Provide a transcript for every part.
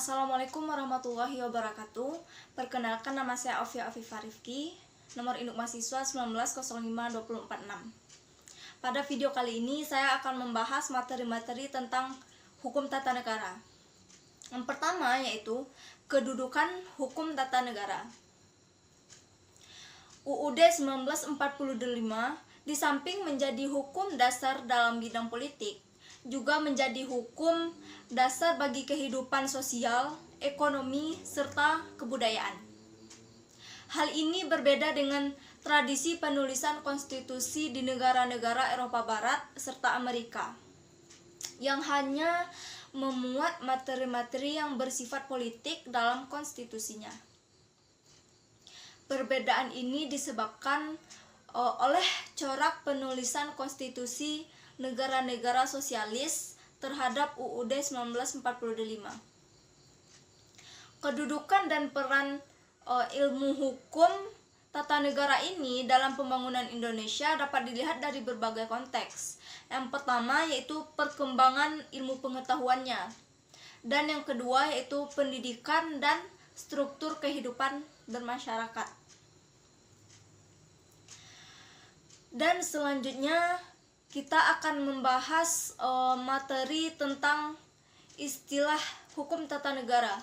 Assalamualaikum warahmatullahi wabarakatuh. Perkenalkan, nama saya Aufiya Afifah Rifki, nomor induk mahasiswa 19052446. Pada video kali ini saya akan membahas materi-materi tentang hukum tata negara. Yang pertama yaitu kedudukan hukum tata negara. UUD 1945 di samping menjadi hukum dasar dalam bidang politik, juga menjadi hukum dasar bagi kehidupan sosial, ekonomi, serta kebudayaan. Hal ini berbeda dengan tradisi penulisan konstitusi di negara-negara Eropa Barat serta Amerika, yang hanya memuat materi-materi yang bersifat politik dalam konstitusinya. Perbedaan ini disebabkan oleh corak penulisan konstitusi negara-negara sosialis terhadap UUD 1945. Kedudukan dan peran ilmu hukum tata negara ini dalam pembangunan Indonesia dapat dilihat dari berbagai konteks. Yang pertama yaitu perkembangan ilmu pengetahuannya, dan yang kedua yaitu pendidikan dan struktur kehidupan bermasyarakat. Dan selanjutnya kita akan membahas materi tentang istilah hukum tata negara.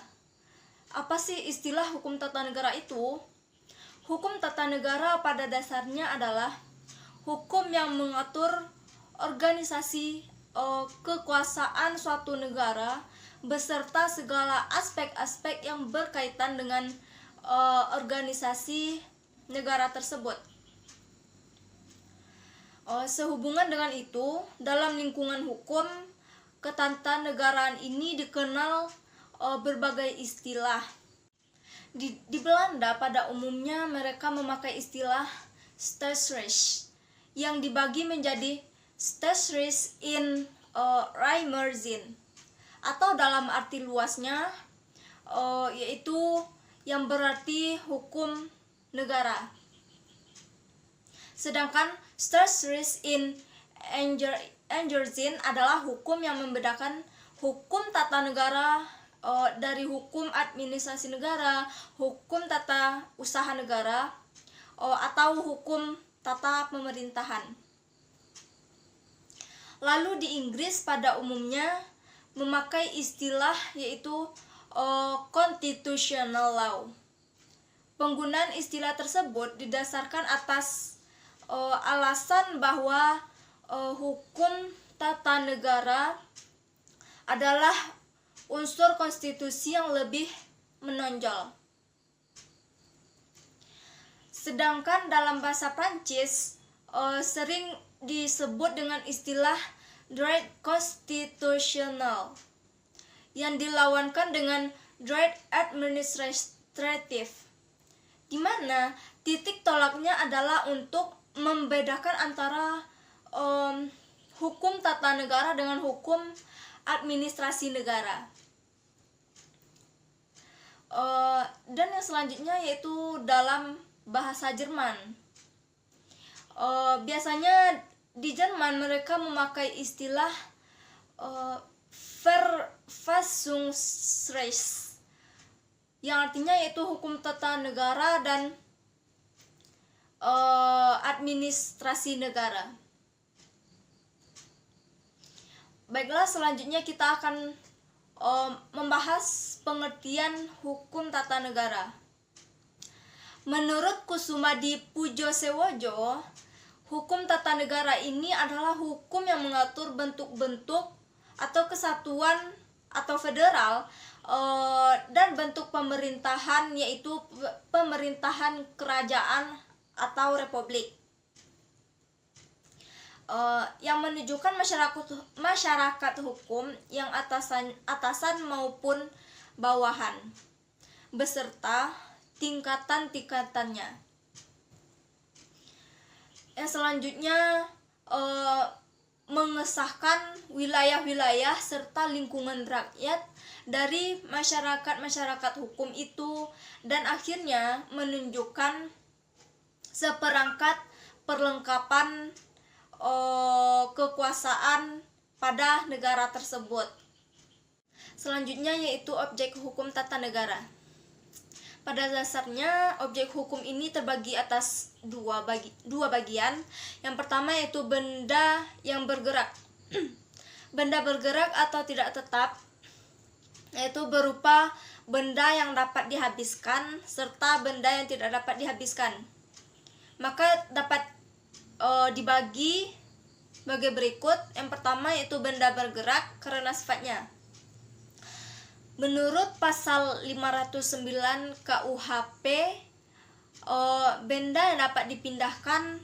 Apa sih istilah hukum tata negara itu? Hukum tata negara pada dasarnya adalah hukum yang mengatur organisasi kekuasaan suatu negara beserta segala aspek-aspek yang berkaitan dengan organisasi negara tersebut. Sehubungan dengan itu, dalam lingkungan hukum ketatanegaraan ini dikenal berbagai istilah. Di Belanda pada umumnya mereka memakai istilah Staatsrecht yang dibagi menjadi Staatsrecht in Rijmaarzin, atau dalam arti luasnya yaitu yang berarti hukum negara. Sedangkan Staatsrecht in Rijmaarzin adalah hukum yang membedakan hukum tata negara dari hukum administrasi negara, hukum tata usaha negara, atau hukum tata pemerintahan. Lalu di Inggris pada umumnya memakai istilah yaitu constitutional law. Penggunaan istilah tersebut didasarkan atas alasan bahwa hukum tata negara adalah unsur konstitusi yang lebih menonjol. Sedangkan dalam bahasa Prancis sering disebut dengan istilah droit constitutionnel yang dilawankan dengan droit administratif, di mana titik tolaknya adalah untuk membedakan antara hukum tata negara dengan hukum administrasi negara. Dan yang selanjutnya yaitu dalam bahasa Jerman. Biasanya di Jerman mereka memakai istilah Verfassungsrecht, yang artinya yaitu hukum tata negara dan administrasi negara. Baiklah, selanjutnya kita akan membahas pengertian hukum tata negara. Menurut Kusumadi Pujosewojo, hukum tata negara ini adalah hukum yang mengatur bentuk-bentuk atau kesatuan atau federal dan bentuk pemerintahan, yaitu pemerintahan kerajaan atau republik, yang menunjukkan masyarakat hukum yang atasan maupun bawahan beserta tingkatan-tingkatannya. Yang selanjutnya mengesahkan wilayah-wilayah serta lingkungan rakyat dari masyarakat hukum itu, dan akhirnya menunjukkan seperangkat perlengkapan kekuasaan pada negara tersebut. Selanjutnya yaitu objek hukum tata negara. Pada dasarnya, objek hukum ini terbagi atas dua bagian. Yang pertama yaitu benda yang bergerak. Benda bergerak atau tidak tetap, yaitu berupa benda yang dapat dihabiskan serta benda yang tidak dapat dihabiskan. Maka dapat dibagi sebagai berikut. Yang pertama yaitu benda bergerak karena sifatnya. Menurut pasal 509 KUHP, benda yang dapat dipindahkan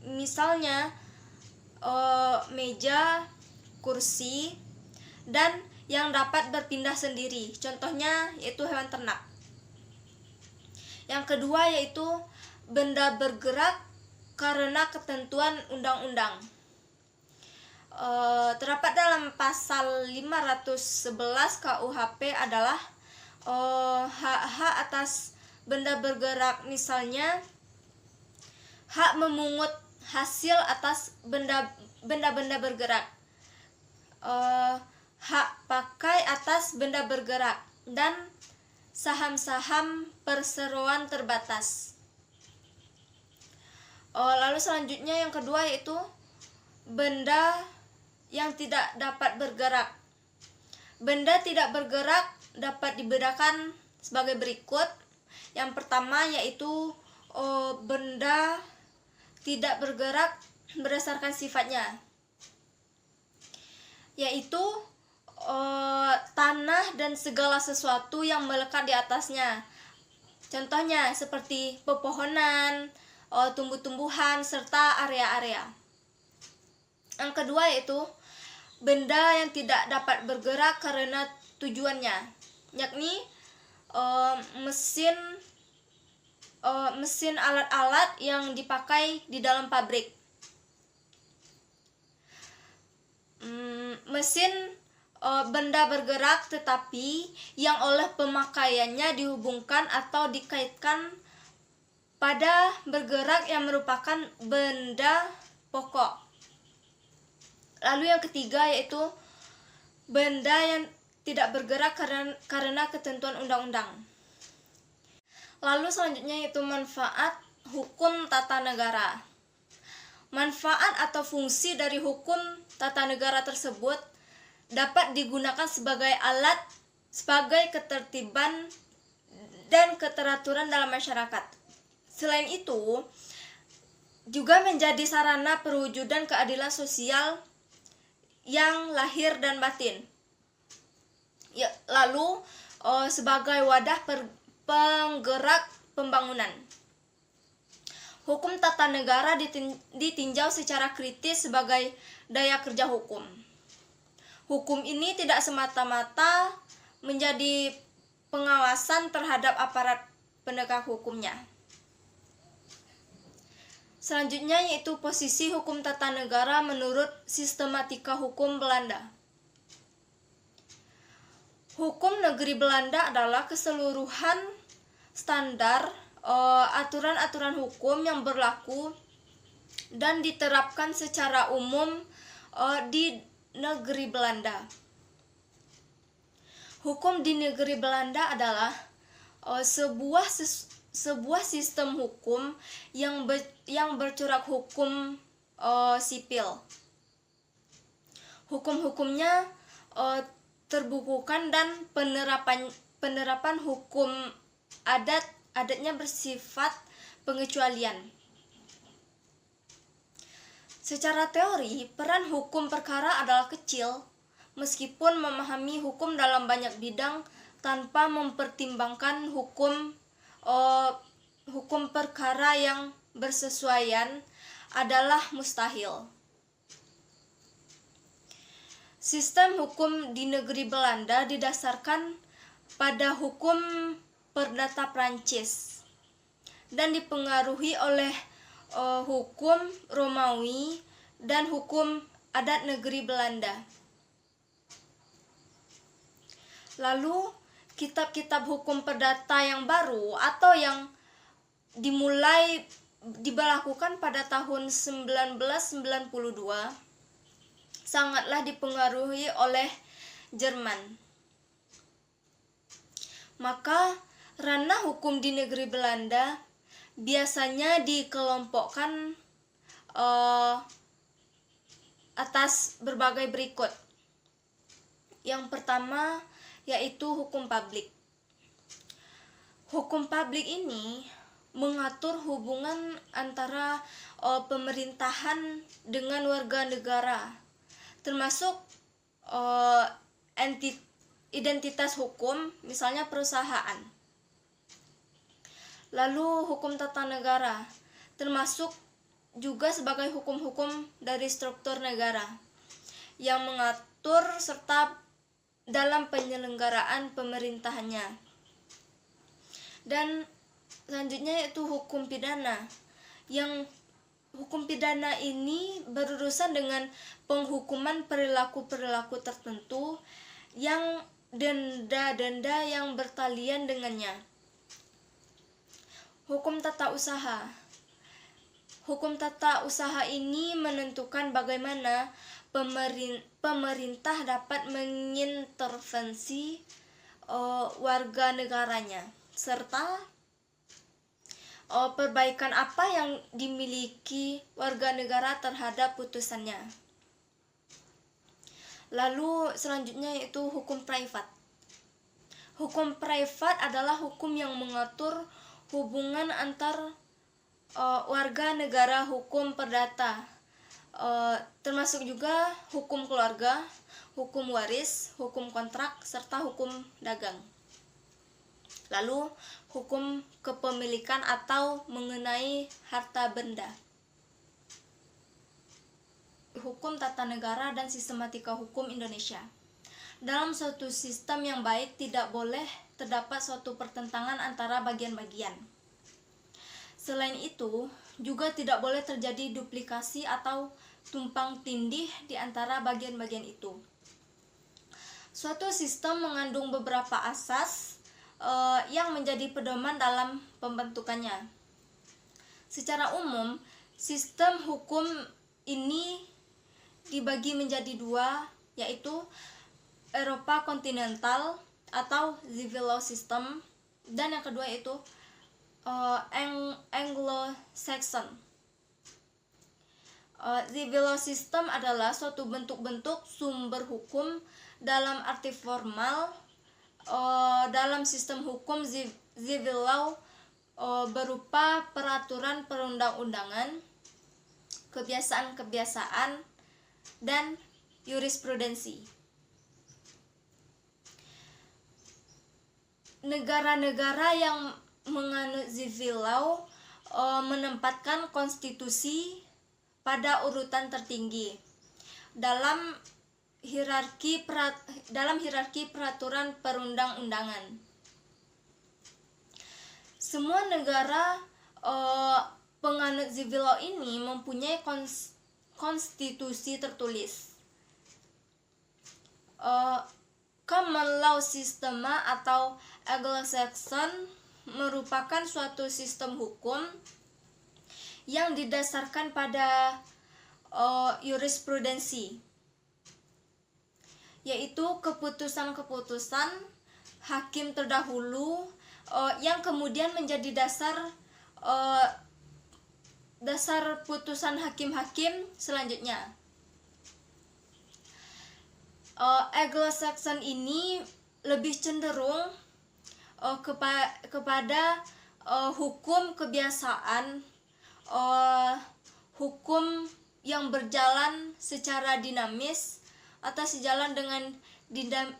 misalnya meja, kursi, dan yang dapat berpindah sendiri. Contohnya yaitu hewan ternak. Yang kedua yaitu benda bergerak karena ketentuan undang-undang. Terdapat dalam pasal 511 KUHP adalah hak-hak atas benda bergerak, misalnya hak memungut hasil atas benda-benda bergerak, hak pakai atas benda bergerak, dan saham-saham perseroan terbatas. Lalu selanjutnya yang kedua yaitu benda yang tidak dapat bergerak. Benda tidak bergerak dapat dibedakan sebagai berikut. Yang pertama yaitu benda tidak bergerak berdasarkan sifatnya, yaitu tanah dan segala sesuatu yang melekat di atasnya. Contohnya seperti pepohonan, tumbuh-tumbuhan, serta area-area. Yang kedua yaitu benda yang tidak dapat bergerak karena tujuannya, yakni mesin alat-alat yang dipakai di dalam pabrik. Mesin benda bergerak tetapi yang oleh pemakaiannya dihubungkan atau dikaitkan pada bergerak yang merupakan benda pokok. Lalu yang ketiga yaitu benda yang tidak bergerak karena ketentuan undang-undang. Lalu selanjutnya yaitu manfaat hukum tata negara. Manfaat atau fungsi dari hukum tata negara tersebut dapat digunakan sebagai alat sebagai ketertiban dan keteraturan dalam masyarakat. Selain itu, juga menjadi sarana perwujudan keadilan sosial yang lahir dan batin. Lalu sebagai wadah penggerak pembangunan. Hukum tata negara ditinjau secara kritis sebagai daya kerja hukum. Hukum ini tidak semata-mata menjadi pengawasan terhadap aparat penegak hukumnya. Selanjutnya yaitu posisi hukum tata negara menurut sistematika hukum Belanda. Hukum negeri Belanda adalah keseluruhan standar aturan-aturan hukum yang berlaku dan diterapkan secara umum di negeri Belanda. Hukum di negeri Belanda adalah sebuah sistem hukum yang bercorak hukum sipil. Hukum-hukumnya terbukukan dan penerapan hukum adatnya bersifat pengecualian. Secara teori, peran hukum perkara adalah kecil, meskipun memahami hukum dalam banyak bidang tanpa mempertimbangkan hukum perkara yang bersesuaian adalah mustahil. Sistem hukum di negeri Belanda didasarkan pada hukum perdata Prancis dan dipengaruhi oleh hukum Romawi dan hukum adat negeri Belanda. Lalu kitab-kitab hukum perdata yang baru atau yang diberlakukan pada tahun 1992 sangatlah dipengaruhi oleh Jerman. Maka ranah hukum di negeri Belanda biasanya dikelompokkan atas berbagai berikut. Yang pertama yaitu hukum publik. Hukum publik ini mengatur hubungan antara pemerintahan dengan warga negara, termasuk identitas hukum, misalnya perusahaan. Lalu hukum tata negara, termasuk juga sebagai hukum-hukum dari struktur negara yang mengatur serta dalam penyelenggaraan pemerintahannya. Dan selanjutnya yaitu hukum pidana, yang hukum pidana ini berurusan dengan penghukuman perilaku-perilaku tertentu yang denda-denda yang bertalian dengannya. Hukum tata usaha. Hukum tata usaha ini menentukan bagaimana pemerintah dapat mengintervensi warga negaranya, serta perbaikan apa yang dimiliki warga negara terhadap putusannya. Lalu selanjutnya yaitu hukum privat. Hukum privat adalah hukum yang mengatur hubungan antar warga negara, hukum perdata, termasuk juga hukum keluarga, hukum waris, hukum kontrak, serta hukum dagang. Lalu hukum kepemilikan atau mengenai harta benda. Hukum tata negara dan sistematika hukum Indonesia. Dalam suatu sistem yang baik tidak boleh terdapat suatu pertentangan antara bagian-bagian. Selain itu, juga tidak boleh terjadi duplikasi atau tumpang tindih di antara bagian-bagian itu. Suatu sistem mengandung beberapa asas yang menjadi pedoman dalam pembentukannya. Secara umum, sistem hukum ini dibagi menjadi dua, yaitu Eropa kontinental atau civil law system, dan yang kedua yaitu Anglo-Saxon. Civil law system adalah suatu bentuk-bentuk sumber hukum dalam arti formal. Dalam sistem hukum civil law berupa peraturan perundang-undangan, kebiasaan-kebiasaan, dan jurisprudensi. Negara-negara yang menganut civil law menempatkan konstitusi pada urutan tertinggi dalam hierarki peraturan perundang-undangan. Semua negara penganut civil law ini mempunyai konstitusi tertulis. Common law system atau Anglo-Saxon merupakan suatu sistem hukum yang didasarkan pada jurisprudensi, yaitu keputusan-keputusan hakim terdahulu yang kemudian menjadi dasar putusan hakim-hakim selanjutnya. Anglo-Saxon ini lebih cenderung kepada hukum kebiasaan, hukum yang berjalan secara dinamis atau sejalan dengan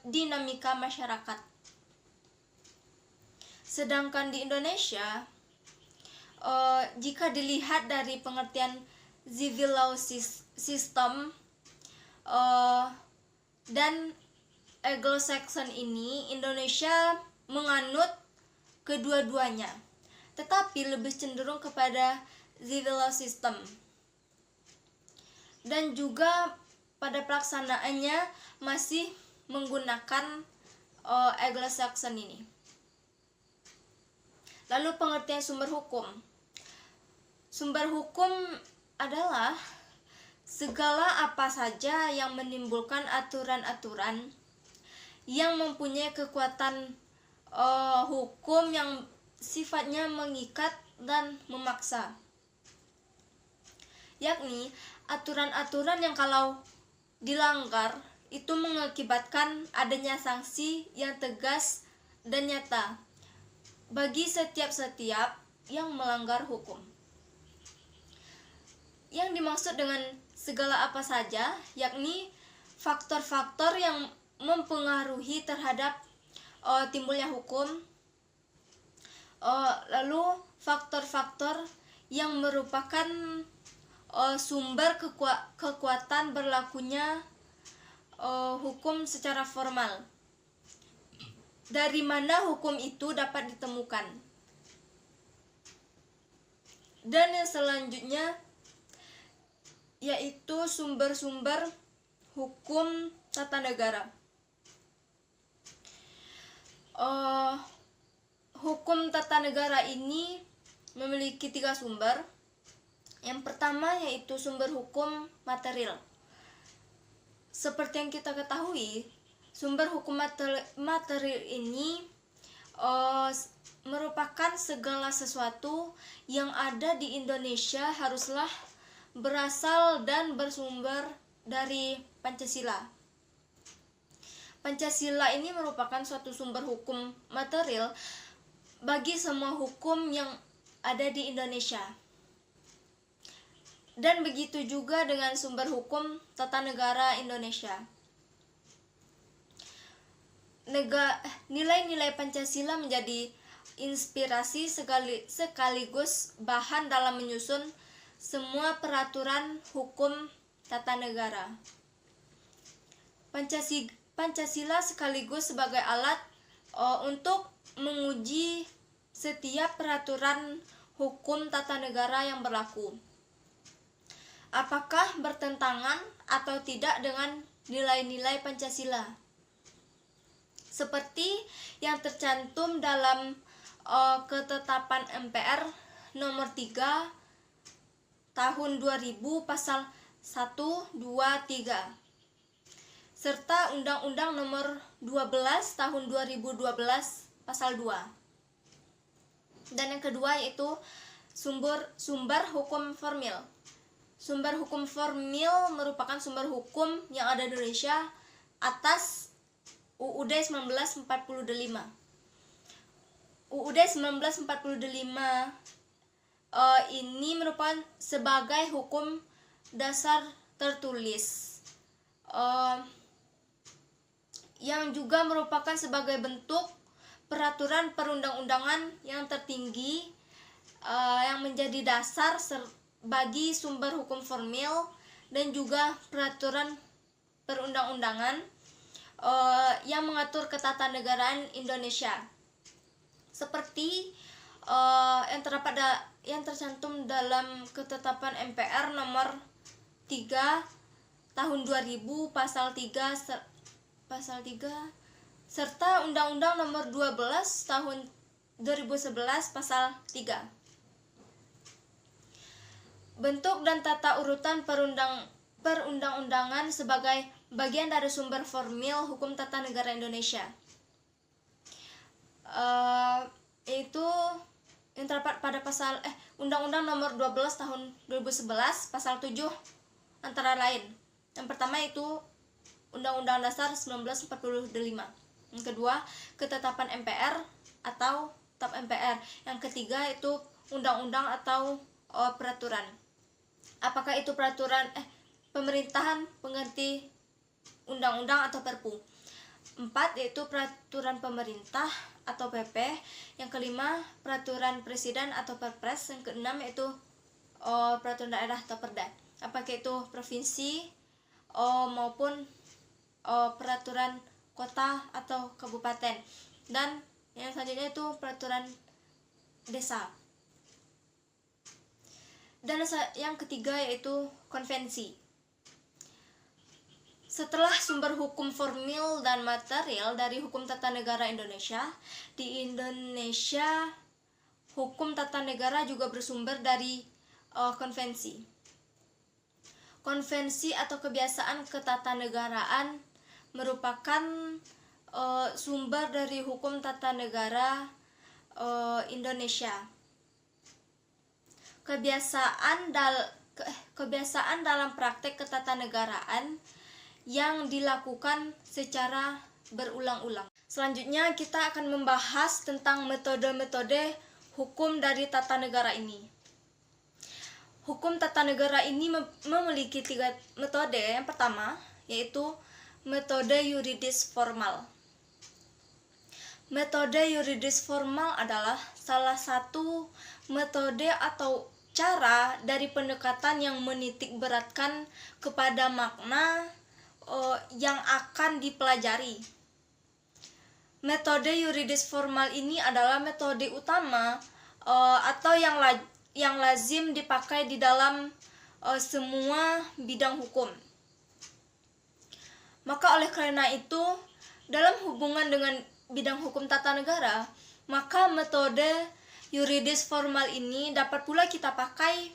dinamika masyarakat. Sedangkan di Indonesia, jika dilihat dari pengertian civil law system dan Anglo-Saxon ini, Indonesia menganut kedua-duanya, tetapi lebih cenderung kepada civil law system. Dan juga pada pelaksanaannya masih menggunakan Anglo-Saxon ini. Lalu pengertian sumber hukum. Sumber hukum adalah segala apa saja yang menimbulkan aturan-aturan yang mempunyai kekuatan hukum yang sifatnya mengikat dan memaksa, yakni aturan-aturan yang kalau dilanggar itu mengakibatkan adanya sanksi yang tegas dan nyata bagi setiap yang melanggar hukum. Yang dimaksud dengan segala apa saja, yakni faktor-faktor yang mempengaruhi terhadap timbulnya hukum, lalu faktor-faktor yang merupakan sumber kekuatan berlakunya hukum secara formal. Dari mana hukum itu dapat ditemukan? Dan yang selanjutnya yaitu sumber-sumber hukum tata negara. Hukum tata negara ini memiliki 3 sumber. Yang pertama yaitu sumber hukum material. Seperti yang kita ketahui, sumber hukum material ini merupakan segala sesuatu yang ada di Indonesia haruslah berasal dan bersumber dari Pancasila. Pancasila ini merupakan suatu sumber hukum material bagi semua hukum yang ada di Indonesia. Dan begitu juga dengan sumber hukum tata negara Indonesia. Nilai-nilai Pancasila menjadi inspirasi sekaligus bahan dalam menyusun semua peraturan hukum tata negara. Pancasila sekaligus sebagai alat untuk menguji setiap peraturan hukum tata negara yang berlaku, apakah bertentangan atau tidak dengan nilai-nilai Pancasila, seperti yang tercantum dalam ketetapan MPR nomor 3 tahun 2000 pasal 1, 2, 3 serta Undang-Undang nomor 12 tahun 2012 pasal 2. Dan yang kedua yaitu sumber hukum formil. Sumber hukum formil merupakan sumber hukum yang ada di Indonesia atas UUD 1945. UUD 1945 ini merupakan sebagai hukum dasar tertulis yang juga merupakan sebagai bentuk peraturan perundang-undangan yang tertinggi yang menjadi dasar bagi sumber hukum formil dan juga peraturan perundang-undangan yang mengatur ketatanegaraan Indonesia, seperti yang tercantum dalam ketetapan MPR nomor 3 tahun 2000 pasal 3 serta Undang-Undang nomor 12 tahun 2011 pasal 3. Bentuk dan tata urutan perundang-undangan sebagai bagian dari sumber formil hukum tata negara Indonesia. Itu yang terdapat pada pasal Undang-Undang nomor 12 tahun 2011 pasal 7 antara lain. Yang pertama itu Undang-Undang Dasar 1945. Yang kedua, ketetapan MPR atau TAP MPR. Yang ketiga itu undang-undang atau peraturan. Apakah itu peraturan pemerintahan pengganti undang-undang atau Perpu. 4 yaitu peraturan pemerintah atau PP. Yang kelima, peraturan presiden atau Perpres. Yang keenam yaitu peraturan daerah atau Perda. Apakah itu provinsi maupun peraturan kota atau kabupaten. Dan yang selanjutnya itu peraturan desa. Dan yang ketiga yaitu konvensi. Setelah sumber hukum formil dan material dari hukum tata negara Indonesia, di Indonesia hukum tata negara juga bersumber dari konvensi. Konvensi atau kebiasaan ketatanegaraan merupakan sumber dari hukum tata negara Indonesia. Kebiasaan dalam praktek ketatanegaraan yang dilakukan secara berulang-ulang. Selanjutnya kita akan membahas tentang metode-metode hukum dari tata negara ini. Hukum tata negara ini memiliki 3 metode. Yang pertama yaitu metode yuridis formal. Metode yuridis formal adalah salah satu metode atau cara dari pendekatan yang menitik beratkan kepada makna yang akan dipelajari. Metode yuridis formal ini adalah metode utama atau yang lazim dipakai di dalam semua bidang hukum. Maka oleh karena itu, dalam hubungan dengan bidang hukum tata negara, maka metode yuridis formal ini dapat pula kita pakai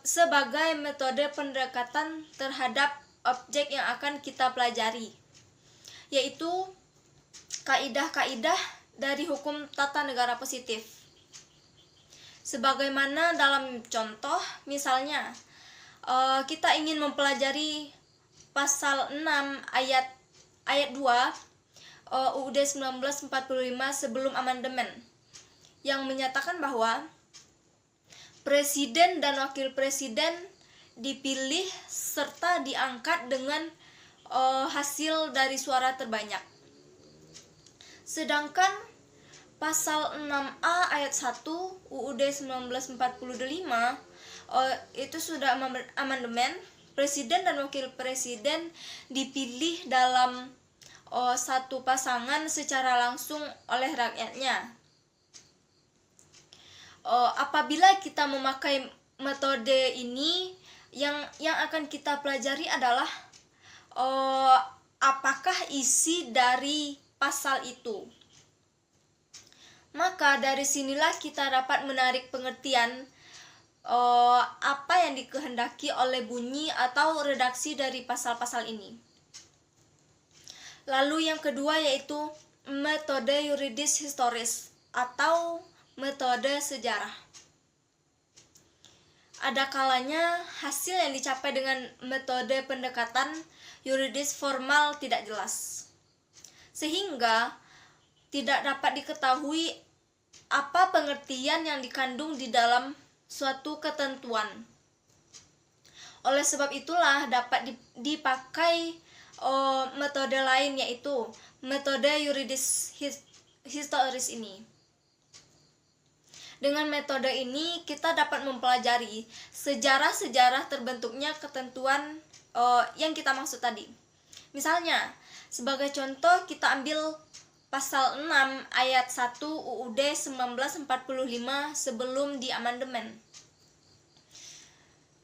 sebagai metode pendekatan terhadap objek yang akan kita pelajari, yaitu kaidah-kaidah dari hukum tata negara positif. Sebagaimana dalam contoh, misalnya kita ingin mempelajari pasal 6 ayat 2 UUD 1945 sebelum amandemen, yang menyatakan bahwa presiden dan wakil presiden dipilih serta diangkat dengan hasil dari suara terbanyak. Sedangkan pasal 6A ayat 1 UUD 1945 itu sudah amandemen, presiden dan wakil presiden dipilih dalam satu pasangan secara langsung oleh rakyatnya. Apabila kita memakai metode ini, yang akan kita pelajari adalah apakah isi dari pasal itu. Maka dari sinilah kita dapat menarik pengertian apa yang dikehendaki oleh bunyi atau redaksi dari pasal-pasal ini. Lalu yang kedua yaitu metode yuridis historis atau metode sejarah. Ada kalanya hasil yang dicapai dengan metode pendekatan yuridis formal tidak jelas, sehingga tidak dapat diketahui apa pengertian yang dikandung di dalam suatu ketentuan. Oleh sebab itulah dapat dipakai metode lain, yaitu metode yuridis historis ini. Dengan metode ini kita dapat mempelajari sejarah-sejarah terbentuknya ketentuan yang kita maksud tadi. Misalnya, sebagai contoh kita ambil pasal 6 ayat 1 UUD 1945 sebelum diamandemen,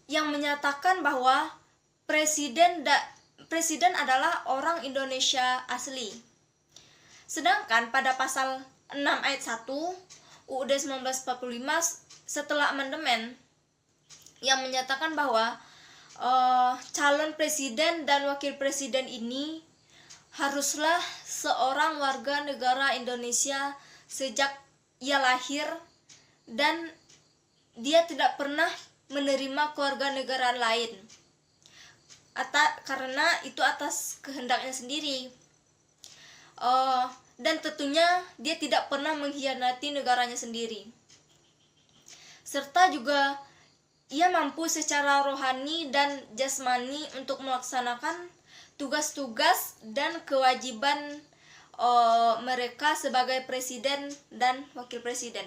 yang menyatakan bahwa presiden adalah orang Indonesia asli. Sedangkan pada pasal 6 ayat 1 UUD 1945 setelah amandemen, yang menyatakan bahwa calon presiden dan wakil presiden ini haruslah seorang warga negara Indonesia sejak ia lahir, dan dia tidak pernah menerima keluarga negara lain karena itu atas kehendaknya sendiri. Dan tentunya dia tidak pernah mengkhianati negaranya sendiri. Serta juga ia mampu secara rohani dan jasmani untuk melaksanakan tugas-tugas dan kewajiban mereka sebagai presiden dan wakil presiden.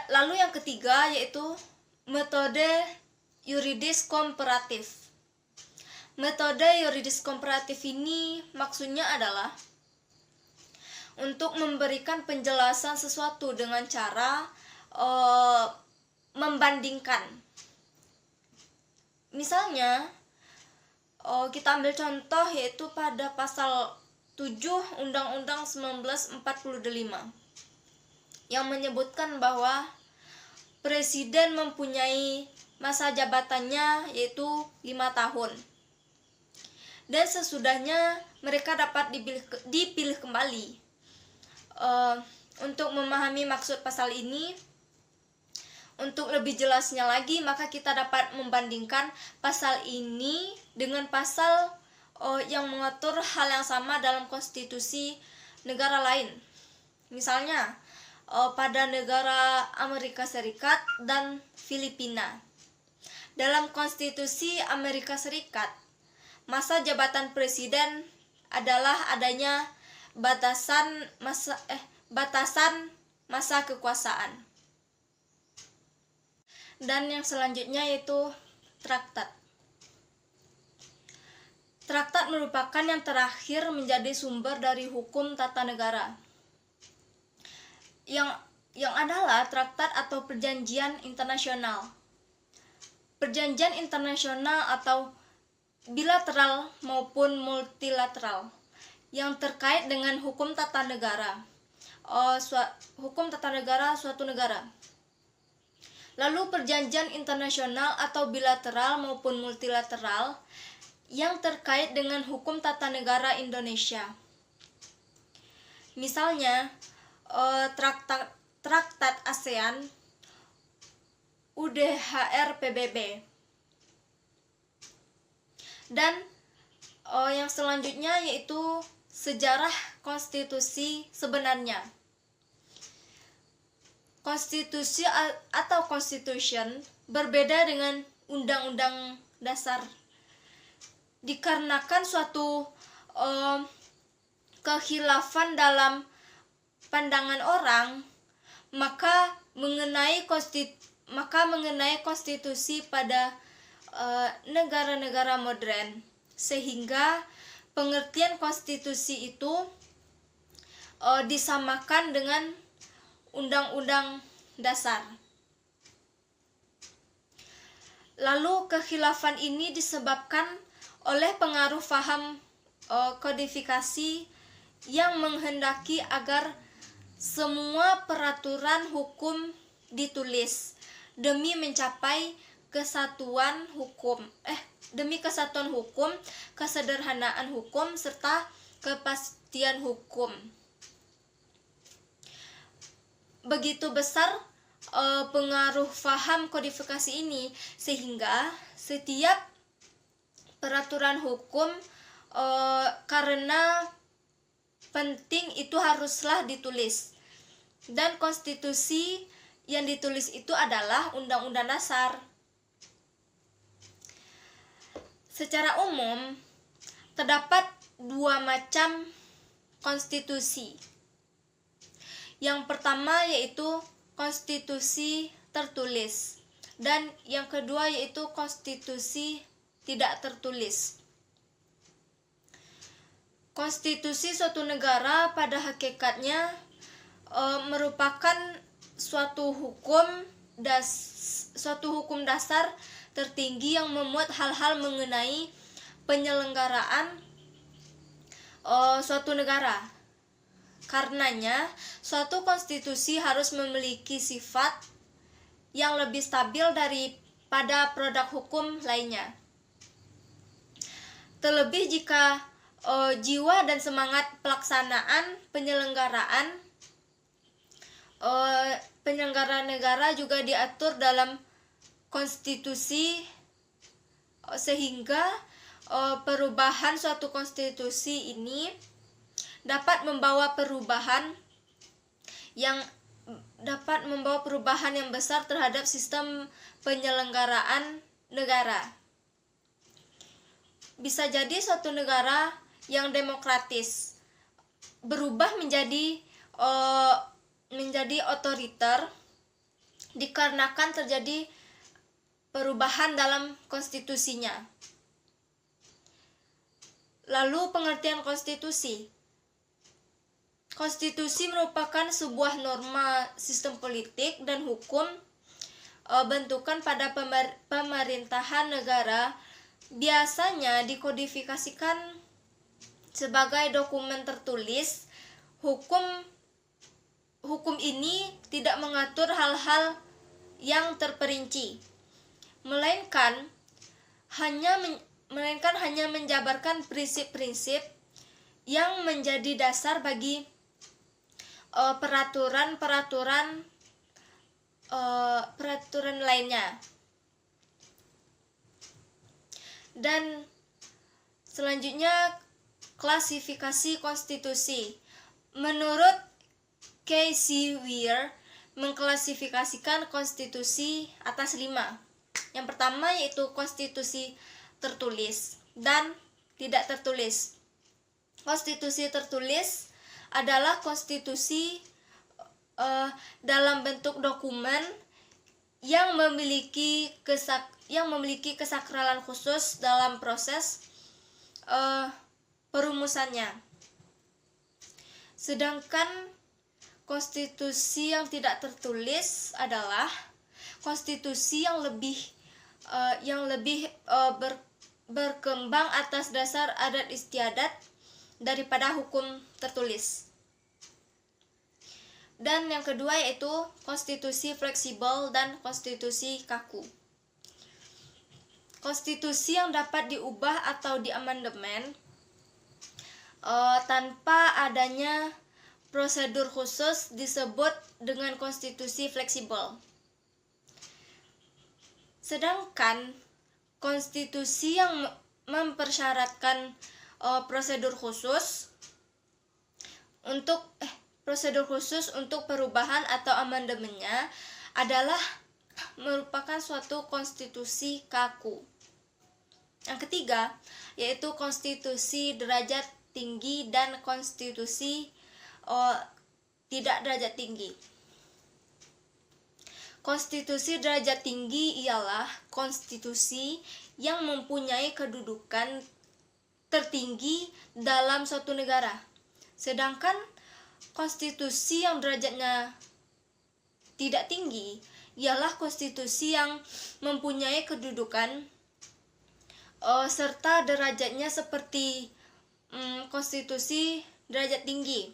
Lalu yang ketiga yaitu metode yuridis komparatif. Metode yuridis komparatif ini maksudnya adalah untuk memberikan penjelasan sesuatu dengan cara membandingkan. Misalnya, kita ambil contoh yaitu pada pasal 7 Undang-Undang 1945 yang menyebutkan bahwa presiden mempunyai masa jabatannya yaitu 5 tahun. dan sesudahnya mereka dapat dipilih kembali. Untuk memahami maksud pasal ini, untuk lebih jelasnya lagi, maka kita dapat membandingkan pasal ini dengan pasal yang mengatur hal yang sama dalam konstitusi negara lain. Misalnya, pada negara Amerika Serikat dan Filipina. Dalam konstitusi Amerika Serikat, masa jabatan presiden adalah adanya batasan masa kekuasaan. Dan yang selanjutnya yaitu traktat. Traktat merupakan yang terakhir menjadi sumber dari hukum tata negara. Yang adalah traktat atau perjanjian internasional. Perjanjian internasional atau bilateral maupun multilateral yang terkait dengan hukum tata negara. Hukum tata negara suatu negara. Lalu perjanjian internasional atau bilateral maupun multilateral yang terkait dengan hukum tata negara Indonesia. Misalnya, Traktat ASEAN, UDHR PBB. Dan yang selanjutnya yaitu sejarah konstitusi sebenarnya. Konstitusi atau constitution berbeda dengan undang-undang dasar dikarenakan suatu kekhilafan dalam pandangan orang, maka mengenai konstitusi pada negara-negara modern, sehingga pengertian konstitusi itu disamakan dengan undang-undang dasar. Lalu kekhilafan ini disebabkan oleh pengaruh paham kodifikasi yang menghendaki agar semua peraturan hukum ditulis demi mencapai kesatuan hukum, kesederhanaan hukum serta kepastian hukum. Begitu besar pengaruh paham kodifikasi ini sehingga setiap peraturan hukum karena penting itu haruslah ditulis, dan konstitusi yang ditulis itu adalah undang-undang dasar. Secara umum terdapat dua macam konstitusi. Yang pertama yaitu konstitusi tertulis, dan yang kedua yaitu konstitusi tidak tertulis. Konstitusi suatu negara pada hakikatnya merupakan suatu hukum dasar tertinggi yang memuat hal-hal mengenai penyelenggaraan suatu negara. Karenanya, suatu konstitusi harus memiliki sifat yang lebih stabil daripada produk hukum lainnya. Terlebih jika jiwa dan semangat pelaksanaan penyelenggaraan negara juga diatur dalam konstitusi, sehingga perubahan suatu konstitusi ini dapat membawa perubahan yang besar terhadap sistem penyelenggaraan negara. Bisa jadi suatu negara yang demokratis berubah menjadi otoriter dikarenakan terjadi perubahan dalam konstitusinya. Lalu pengertian konstitusi. Konstitusi merupakan sebuah norma sistem politik dan hukum bentukan pada pemerintahan negara, biasanya dikodifikasikan sebagai dokumen tertulis. Hukum ini tidak mengatur hal-hal yang terperinci, melainkan hanya melainkan hanya menjabarkan prinsip-prinsip yang menjadi dasar bagi peraturan lainnya. Dan selanjutnya, klasifikasi konstitusi. Menurut K.C. Weir, mengklasifikasikan konstitusi atas 5. Yang pertama yaitu konstitusi tertulis dan tidak tertulis. Konstitusi tertulis adalah konstitusi dalam bentuk dokumen yang memiliki kesakralan khusus dalam proses perumusannya. Sedangkan konstitusi yang tidak tertulis adalah konstitusi yang lebih berkembang atas dasar adat istiadat daripada hukum tertulis. Dan yang kedua yaitu konstitusi fleksibel dan konstitusi kaku. Konstitusi yang dapat diubah atau diamandemen tanpa adanya prosedur khusus disebut dengan konstitusi fleksibel. Sedangkan konstitusi yang mempersyaratkan prosedur khusus untuk perubahan atau amandemennya adalah merupakan suatu konstitusi kaku. Yang ketiga yaitu konstitusi derajat tinggi dan konstitusi tidak derajat tinggi. Konstitusi derajat tinggi ialah konstitusi yang mempunyai kedudukan tertinggi dalam suatu negara. Sedangkan konstitusi yang derajatnya tidak tinggi ialah konstitusi yang mempunyai kedudukan serta derajatnya seperti konstitusi derajat tinggi.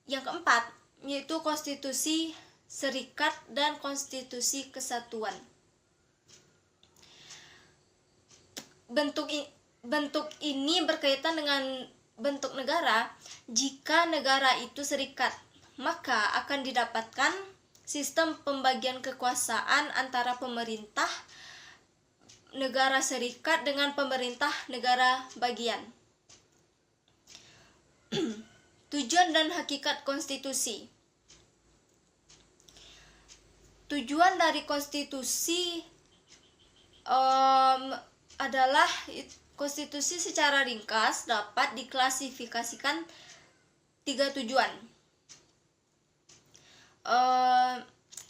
Yang keempat yaitu konstitusi serikat dan konstitusi kesatuan. Bentuk ini berkaitan dengan bentuk negara. Jika negara itu serikat, maka akan didapatkan sistem pembagian kekuasaan antara pemerintah negara serikat dengan pemerintah negara bagian. Tujuan dan hakikat konstitusi. Tujuan dari konstitusi adalah konstitusi secara ringkas dapat diklasifikasikan 3 tujuan.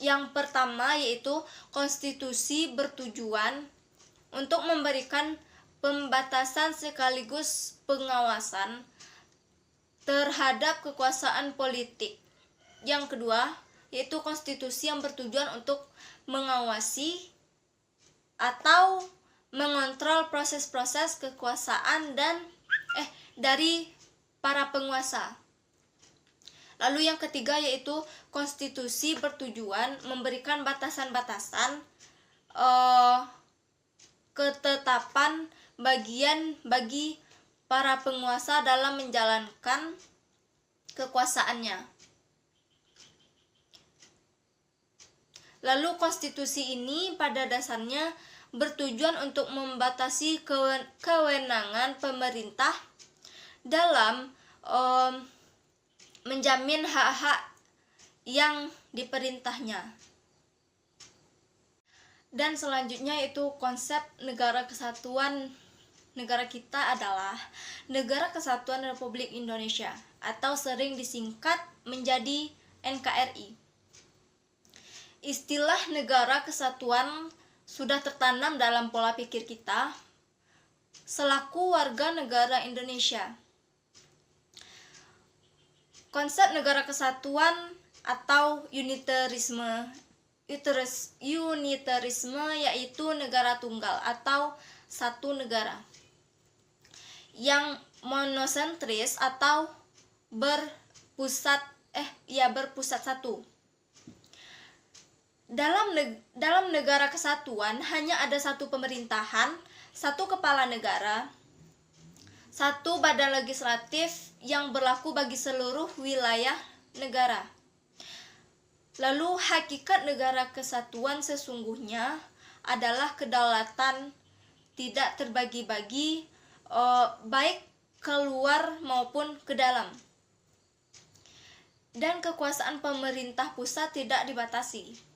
Yang pertama yaitu konstitusi bertujuan untuk memberikan pembatasan sekaligus pengawasan terhadap kekuasaan politik. Yang kedua yaitu konstitusi yang bertujuan untuk mengawasi atau mengontrol proses-proses kekuasaan dari para penguasa. Lalu yang ketiga yaitu konstitusi bertujuan memberikan batasan-batasan ketetapan bagian bagi para penguasa dalam menjalankan kekuasaannya. Lalu konstitusi ini pada dasarnya bertujuan untuk membatasi kewenangan pemerintah dalam menjamin hak-hak yang diperintahnya. Dan selanjutnya yaitu konsep negara kesatuan negara kita adalah Negara Kesatuan Republik Indonesia atau sering disingkat menjadi NKRI. Istilah negara kesatuan sudah tertanam dalam pola pikir kita selaku warga negara Indonesia. Konsep negara kesatuan atau unitarisme yaitu negara tunggal atau satu negara yang monosentris atau berpusat satu. Dalam negara kesatuan hanya ada satu pemerintahan, satu kepala negara, satu badan legislatif yang berlaku bagi seluruh wilayah negara. Lalu hakikat negara kesatuan sesungguhnya adalah kedaulatan tidak terbagi-bagi, baik keluar maupun ke dalam. Dan kekuasaan pemerintah pusat tidak dibatasi.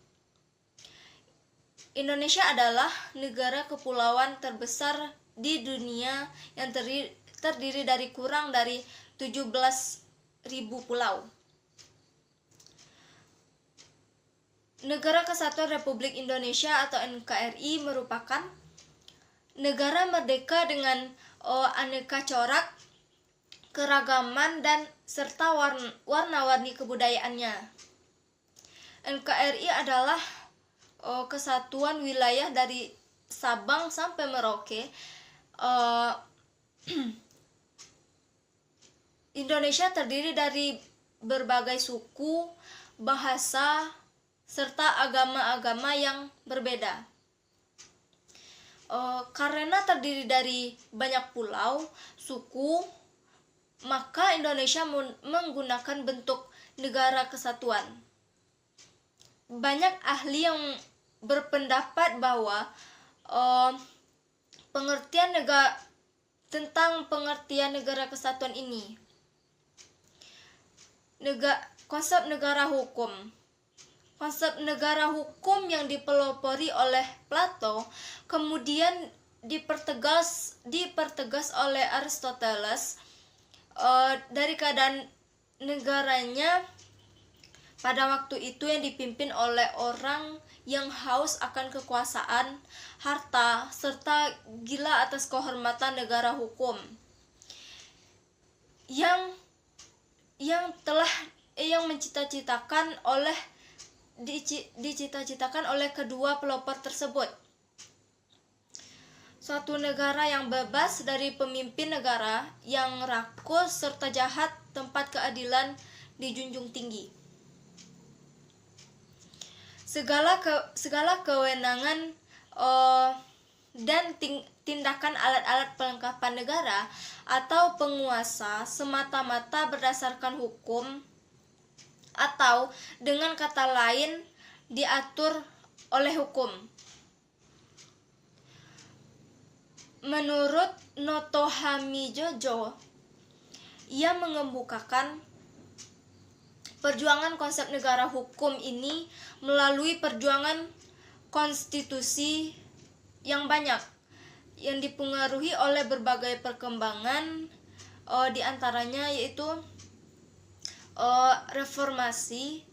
Indonesia adalah negara kepulauan terbesar di dunia yang terdiri dari kurang dari 17.000 pulau. Negara Kesatuan Republik Indonesia atau NKRI merupakan negara merdeka dengan aneka corak, keragaman, dan serta warna-warni kebudayaannya. NKRI adalah kesatuan wilayah dari Sabang sampai Merauke. Indonesia terdiri dari berbagai suku, bahasa, serta agama-agama yang berbeda. Karena terdiri dari banyak pulau, suku, maka Indonesia menggunakan bentuk negara kesatuan. Banyak ahli yang berpendapat bahwa tentang pengertian negara kesatuan ini. Konsep negara hukum. Konsep negara hukum yang dipelopori oleh Plato kemudian dipertegas oleh Aristoteles dari keadaan negaranya pada waktu itu yang dipimpin oleh orang yang haus akan kekuasaan, harta, serta gila atas kehormatan negara hukum yang dicita-citakan oleh kedua pelopor tersebut. Suatu negara yang bebas dari pemimpin negara yang rakus serta jahat, tempat keadilan dijunjung tinggi. Segala kewenangan dan tindakan alat-alat pelengkapan negara atau penguasa semata-mata berdasarkan hukum, atau dengan kata lain diatur oleh hukum. Menurut Noto Hamijojo, ia mengemukakan perjuangan konsep negara hukum ini melalui perjuangan konstitusi yang banyak yang dipengaruhi oleh berbagai perkembangan, di antaranya yaitu reformasi,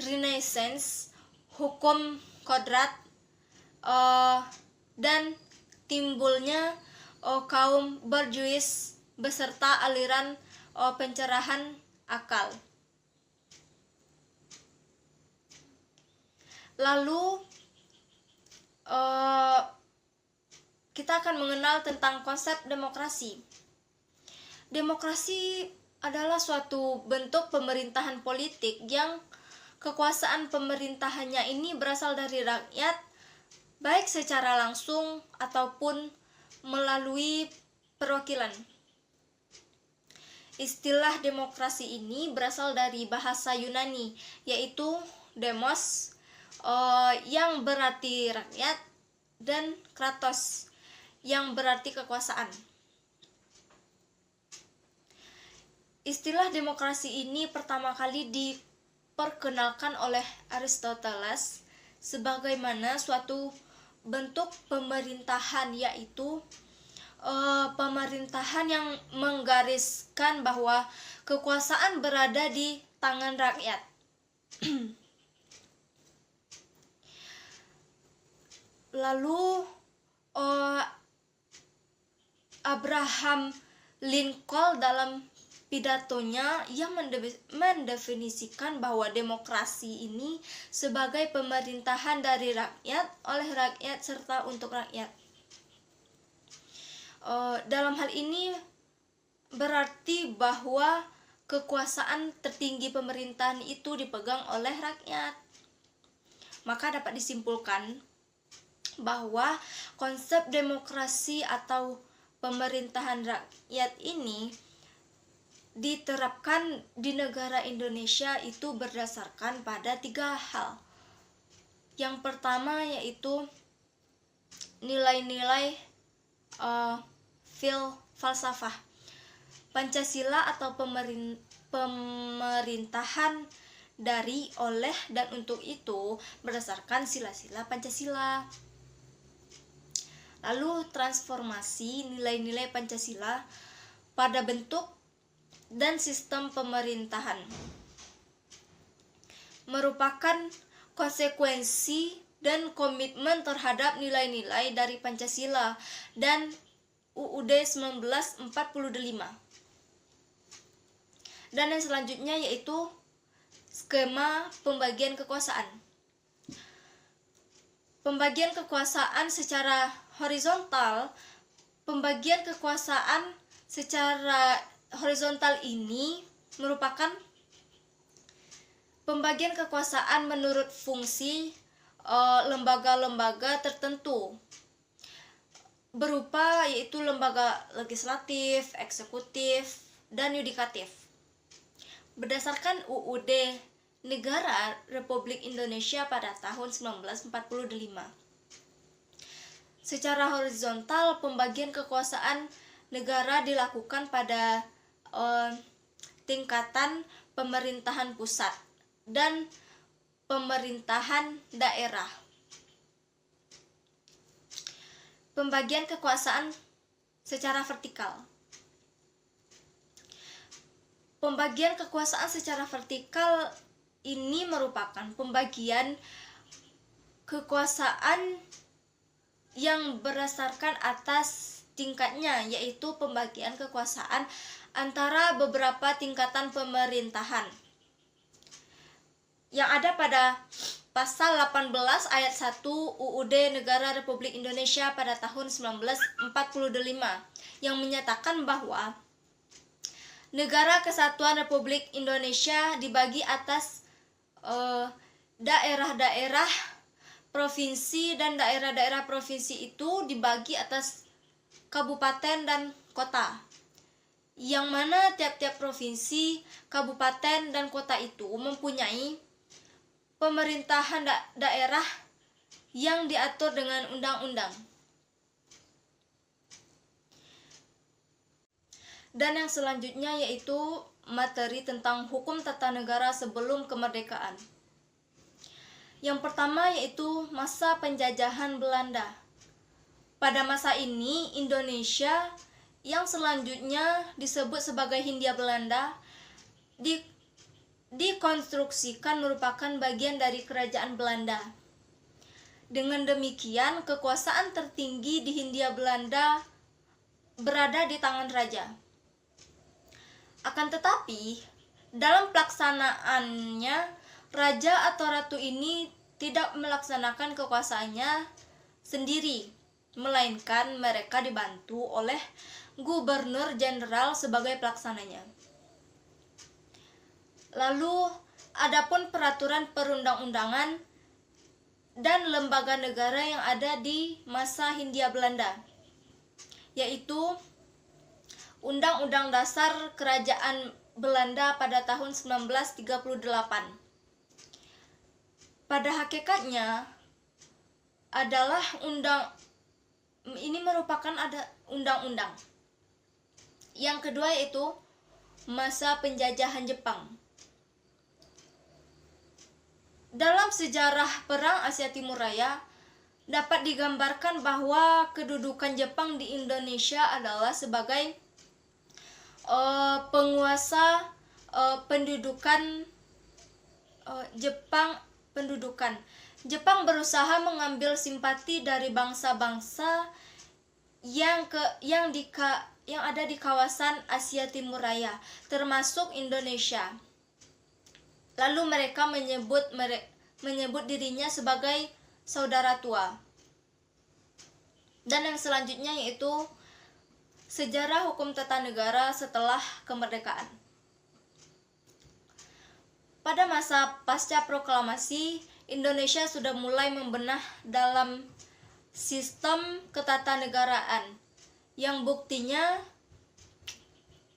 renaissance, hukum kodrat, dan timbulnya kaum borjuis beserta aliran pencerahan akal. Lalu kita akan mengenal tentang konsep demokrasi. Demokrasi adalah suatu bentuk pemerintahan politik yang kekuasaan pemerintahannya ini berasal dari rakyat, baik secara langsung ataupun melalui perwakilan. Istilah demokrasi ini berasal dari bahasa Yunani, yaitu demos, yang berarti rakyat, dan kratos yang berarti kekuasaan. Istilah demokrasi ini pertama kali diperkenalkan oleh Aristoteles sebagaimana suatu bentuk pemerintahan, yaitu pemerintahan yang menggariskan bahwa kekuasaan berada di tangan rakyat. Lalu Abraham Lincoln dalam pidatonya ia mendefinisikan bahwa demokrasi ini sebagai pemerintahan dari rakyat, oleh rakyat, serta untuk rakyat. Dalam hal ini berarti bahwa kekuasaan tertinggi pemerintahan itu dipegang oleh rakyat. maka dapat disimpulkan bahwa konsep demokrasi atau pemerintahan rakyat ini diterapkan di negara Indonesia itu berdasarkan pada 3 hal. Yang pertama yaitu nilai-nilai falsafah Pancasila atau pemerintahan dari, oleh, dan untuk itu berdasarkan sila-sila Pancasila. Lalu transformasi nilai-nilai Pancasila pada bentuk dan sistem pemerintahan merupakan konsekuensi dan komitmen terhadap nilai-nilai dari Pancasila dan UUD 1945. Dan yang selanjutnya yaitu skema pembagian kekuasaan. Pembagian kekuasaan secara horizontal. Pembagian kekuasaan secara horizontal ini merupakan pembagian kekuasaan menurut fungsi lembaga-lembaga tertentu, berupa yaitu lembaga legislatif, eksekutif, dan yudikatif. Berdasarkan UUD Negara Republik Indonesia pada tahun 1945. Secara horizontal, pembagian kekuasaan negara dilakukan pada tingkatan pemerintahan pusat dan pemerintahan daerah. Pembagian kekuasaan secara vertikal. Pembagian kekuasaan secara vertikal ini merupakan pembagian kekuasaan yang berdasarkan atas tingkatnya, yaitu pembagian kekuasaan antara beberapa tingkatan pemerintahan yang ada pada pasal 18 ayat 1 UUD Negara Republik Indonesia pada tahun 1945 yang menyatakan bahwa Negara Kesatuan Republik Indonesia dibagi atas daerah-daerah provinsi, dan daerah-daerah provinsi itu dibagi atas kabupaten dan kota, yang mana tiap-tiap provinsi, kabupaten, dan kota itu mempunyai pemerintahan daerah yang diatur dengan undang-undang. Dan yang selanjutnya yaitu materi tentang hukum tata negara sebelum kemerdekaan. Yang pertama yaitu masa penjajahan Belanda. Pada masa ini, Indonesia yang selanjutnya disebut sebagai Hindia Belanda dikonstruksikan merupakan bagian dari kerajaan Belanda. Dengan demikian, kekuasaan tertinggi di Hindia Belanda berada di tangan raja. Akan tetapi, dalam pelaksanaannya, raja atau ratu ini tidak melaksanakan kekuasaannya sendiri, melainkan mereka dibantu oleh gubernur jenderal sebagai pelaksananya. Lalu, adapun peraturan perundang-undangan dan lembaga negara yang ada di masa Hindia Belanda, yaitu Undang-Undang Dasar Kerajaan Belanda pada tahun 1938. Pada hakikatnya adalah ini merupakan ada undang-undang. Yang kedua yaitu masa penjajahan Jepang. Dalam sejarah Perang Asia Timur Raya, dapat digambarkan bahwa kedudukan Jepang di Indonesia adalah sebagai penguasa pendudukan Jepang berusaha mengambil simpati dari bangsa-bangsa yang ada di kawasan Asia Timur Raya, termasuk Indonesia. Lalu mereka menyebut dirinya sebagai saudara tua. Dan yang selanjutnya yaitu sejarah hukum tata negara setelah kemerdekaan. Pada masa pasca proklamasi, Indonesia sudah mulai membenah dalam sistem ketatanegaraan, yang buktinya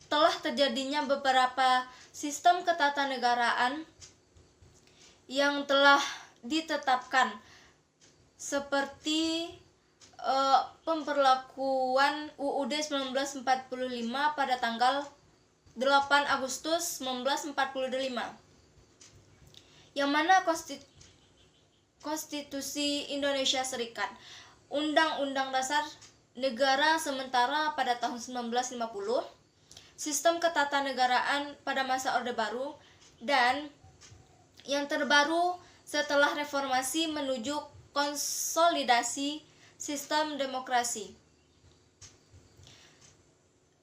telah terjadinya beberapa sistem ketatanegaraan yang telah ditetapkan, seperti pemberlakuan UUD 1945 pada tanggal 8 Agustus 1945, yang mana Konstitusi Indonesia Serikat, Undang-Undang Dasar Negara Sementara pada tahun 1950, Sistem Ketatanegaraan pada masa Orde Baru, dan yang terbaru setelah reformasi menuju konsolidasi sistem demokrasi.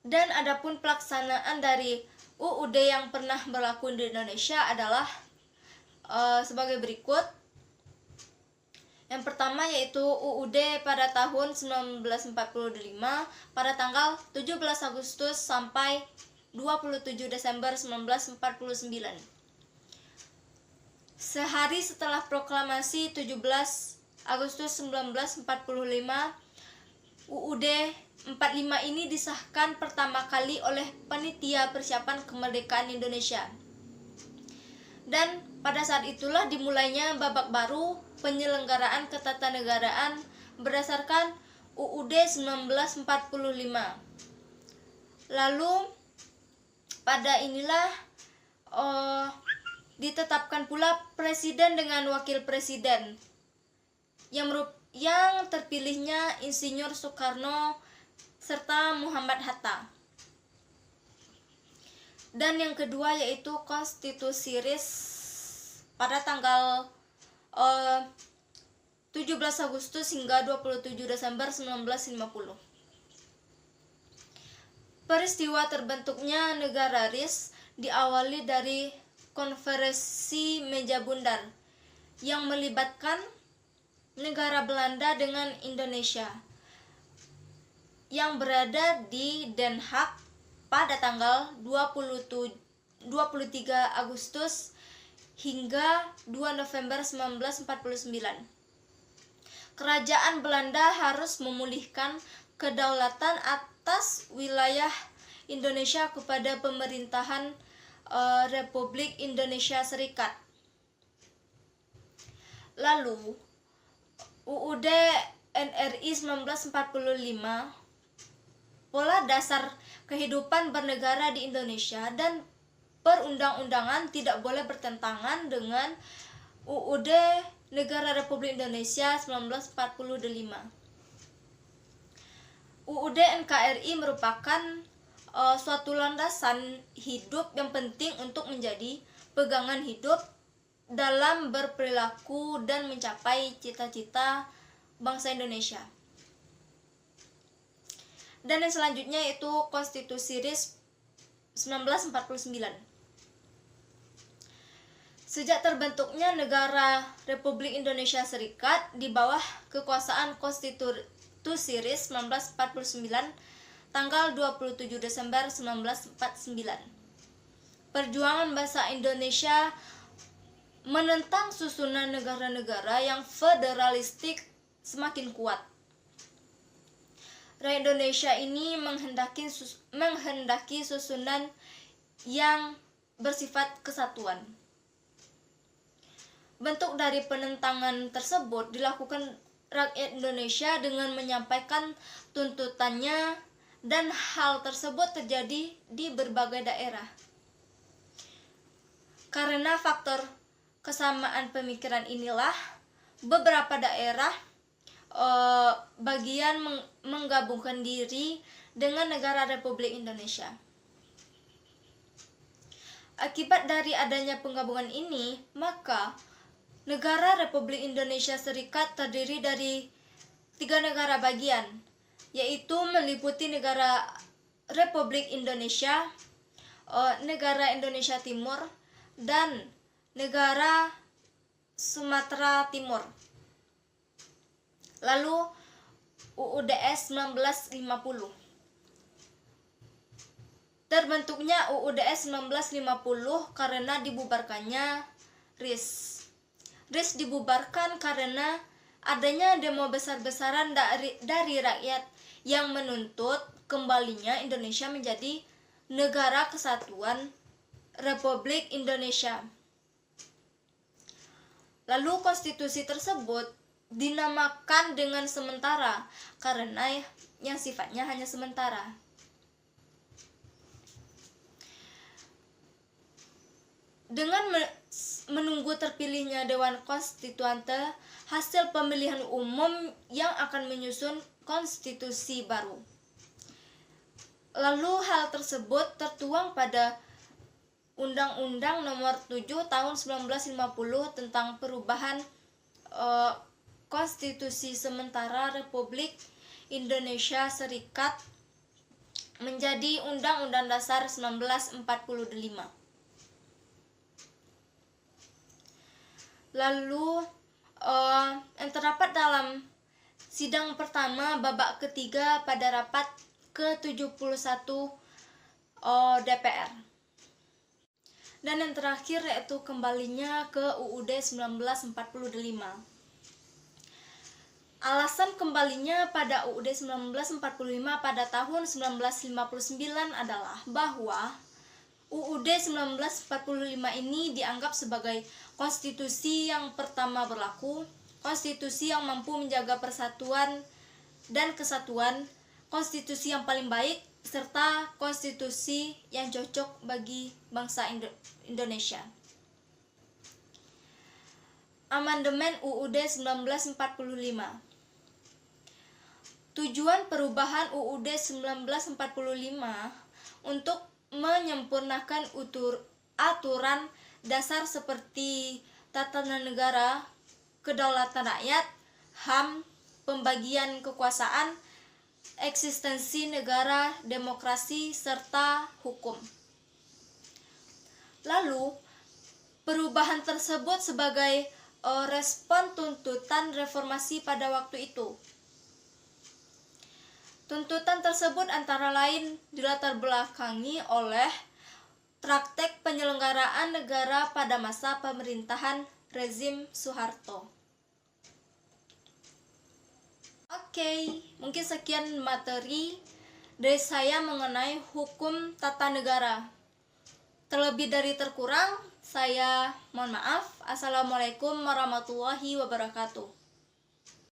Dan adapun pelaksanaan dari UUD yang pernah berlaku di Indonesia adalah sebagai berikut. Yang pertama yaitu UUD pada tahun 1945 pada tanggal 17 Agustus sampai 27 Desember 1949. Sehari setelah proklamasi 17 Agustus 1945, UUD 45 ini disahkan pertama kali oleh Panitia Persiapan Kemerdekaan Indonesia. Dan pada saat itulah dimulainya babak baru penyelenggaraan ketatanegaraan berdasarkan UUD 1945. Lalu pada inilah ditetapkan pula presiden dengan wakil presiden yang terpilihnya Insinyur Soekarno serta Muhammad Hatta. Dan yang kedua yaitu Konstitusi RIS pada tanggal 17 Agustus hingga 27 Desember 1950. Peristiwa terbentuknya negara RIS diawali dari konferensi meja bundar yang melibatkan negara Belanda dengan Indonesia yang berada di Den Haag pada tanggal 23 Agustus hingga 2 November 1949. Kerajaan Belanda harus memulihkan kedaulatan atas wilayah Indonesia kepada pemerintahan Republik Indonesia Serikat. Lalu UUD NRI 1945, pola dasar kehidupan bernegara di Indonesia dan perundang-undangan tidak boleh bertentangan dengan UUD Negara Republik Indonesia 1945. UUD NKRI merupakan suatu landasan hidup yang penting untuk menjadi pegangan hidup dalam berperilaku dan mencapai cita-cita bangsa Indonesia. Dan yang selanjutnya yaitu Konstitusi RIS 1949. Sejak terbentuknya negara Republik Indonesia Serikat di bawah kekuasaan Konstitusi RIS 1949 tanggal 27 Desember 1949. Perjuangan bangsa Indonesia menentang susunan negara-negara yang federalistik semakin kuat. Rakyat Indonesia ini menghendaki susunan yang bersifat kesatuan. Bentuk dari penentangan tersebut dilakukan rakyat Indonesia dengan menyampaikan tuntutannya, dan hal tersebut terjadi di berbagai daerah. Karena faktor kesamaan pemikiran inilah, beberapa daerah bagian menggabungkan diri dengan negara Republik Indonesia. Akibat dari adanya penggabungan ini, maka negara Republik Indonesia Serikat terdiri dari 3 negara bagian, yaitu meliputi negara Republik Indonesia, negara Indonesia Timur, dan negara Sumatera Timur. Lalu UUDS 1950. Terbentuknya UUDS 1950 karena dibubarkannya RIS. RIS dibubarkan karena adanya demo besar-besaran dari rakyat yang menuntut kembalinya Indonesia menjadi negara kesatuan Republik Indonesia. Lalu konstitusi tersebut dinamakan dengan sementara karena yang sifatnya hanya sementara. Dengan menunggu terpilihnya Dewan Konstituante, hasil pemilihan umum yang akan menyusun konstitusi baru. Lalu hal tersebut tertuang pada Undang-Undang Nomor 7 Tahun 1950 tentang perubahan Konstitusi Sementara Republik Indonesia Serikat menjadi Undang-Undang Dasar 1945. Lalu yang terdapat dalam sidang pertama babak ketiga pada rapat ke-71 DPR. Dan yang terakhir yaitu kembalinya ke UUD 1945. Alasan kembalinya pada UUD 1945 pada tahun 1959 adalah bahwa UUD 1945 ini dianggap sebagai konstitusi yang pertama berlaku, konstitusi yang mampu menjaga persatuan dan kesatuan, konstitusi yang paling baik, serta konstitusi yang cocok bagi bangsa Indonesia. Amandemen UUD 1945. Tujuan perubahan UUD 1945 untuk menyempurnakan aturan dasar seperti tatanan negara, kedaulatan rakyat, HAM, pembagian kekuasaan, eksistensi negara, demokrasi, serta hukum. Lalu, perubahan tersebut sebagai respon tuntutan reformasi pada waktu itu. Tuntutan tersebut antara lain dilatar belakangi oleh praktek penyelenggaraan negara pada masa pemerintahan rezim Soeharto. Oke, mungkin sekian materi dari saya mengenai hukum tata negara. Terlebih dari terkurang, saya mohon maaf. Assalamualaikum warahmatullahi wabarakatuh.